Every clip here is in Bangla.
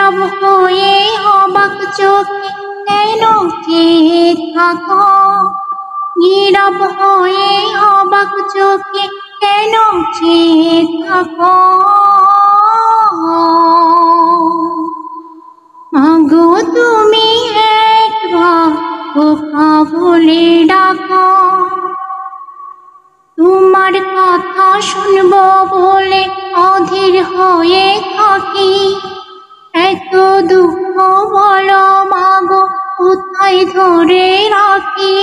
নীরব হয়ে অবাক চোখে কেন চেয়ে থাকো, নীরব হয়ে অবাক চোখে কেন চেয়ে থাকো। মাগো তুমি একবার খোকা বলে ডাকো, তোমার কথা শুনবো বলে অধীর হয়ে থাকি। এত দুঃখ বলো মাগো কোথায় ধরে রাখি,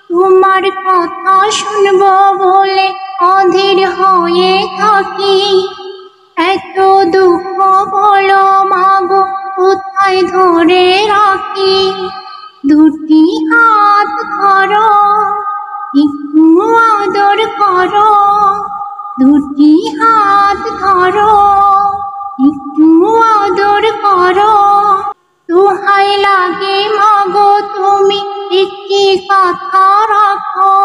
তোমার কথা শুনবো বলে অধীর হয়ে থাকি। এত দুঃখ বলো মাগো কোথায় ধরে রাখি। দুটি হাত ধরো একটু আদর করো, দুটি হাত ধরো একটু আদর করো। দোহাই লাগে মাগো তুমি একটি কথা রাখো,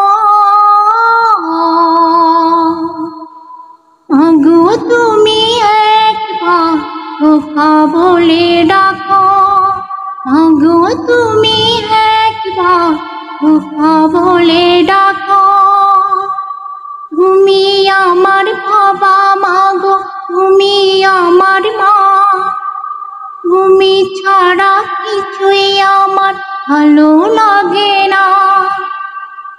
মাগো তুমি একবার খোকা বলে ডাকো, মাগো তুমি একবার খোকা বলে ডাকো। তুমি আমার বাবা মাগো তুমি আমার মা, তুমি ছাড়া কিছুই আমার ভালো লাগে না।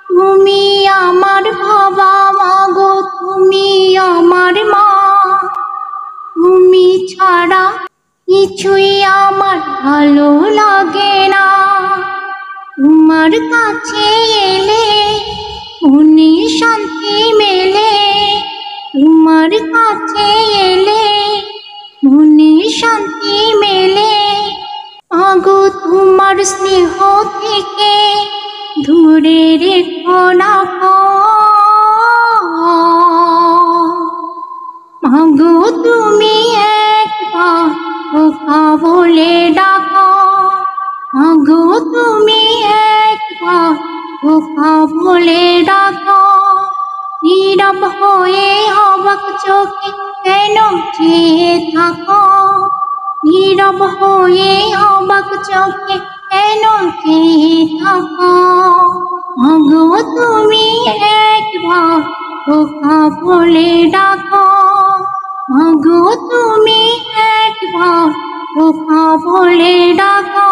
তুমি আমার বাবা মাগো তুমি আমার মা, তুমি ছাড়া কিছুই আমার ভালো লাগে না। তোমার কাছে এলে মনে শান্তি মেলে, তোমার কাছে এলে মনে শান্তি মেলে। মাগো তোমার স্নেহ থেকে দূরে রেখো না গো, মাগো তুমি একবার খোকা বলে ডাকো, মাগো তুমি একবার খোকা বলে ডাকো। নীরব হয়ে অবাক চোখে কেন চেয়ে থাকো, নীরব হয়ে অবাক চোখে কেন চেয়ে থাকো। মাগো তুমি একবার খোকা বলে ডাকো, মাগো তুমি একবার খোকা বলে ডাকো।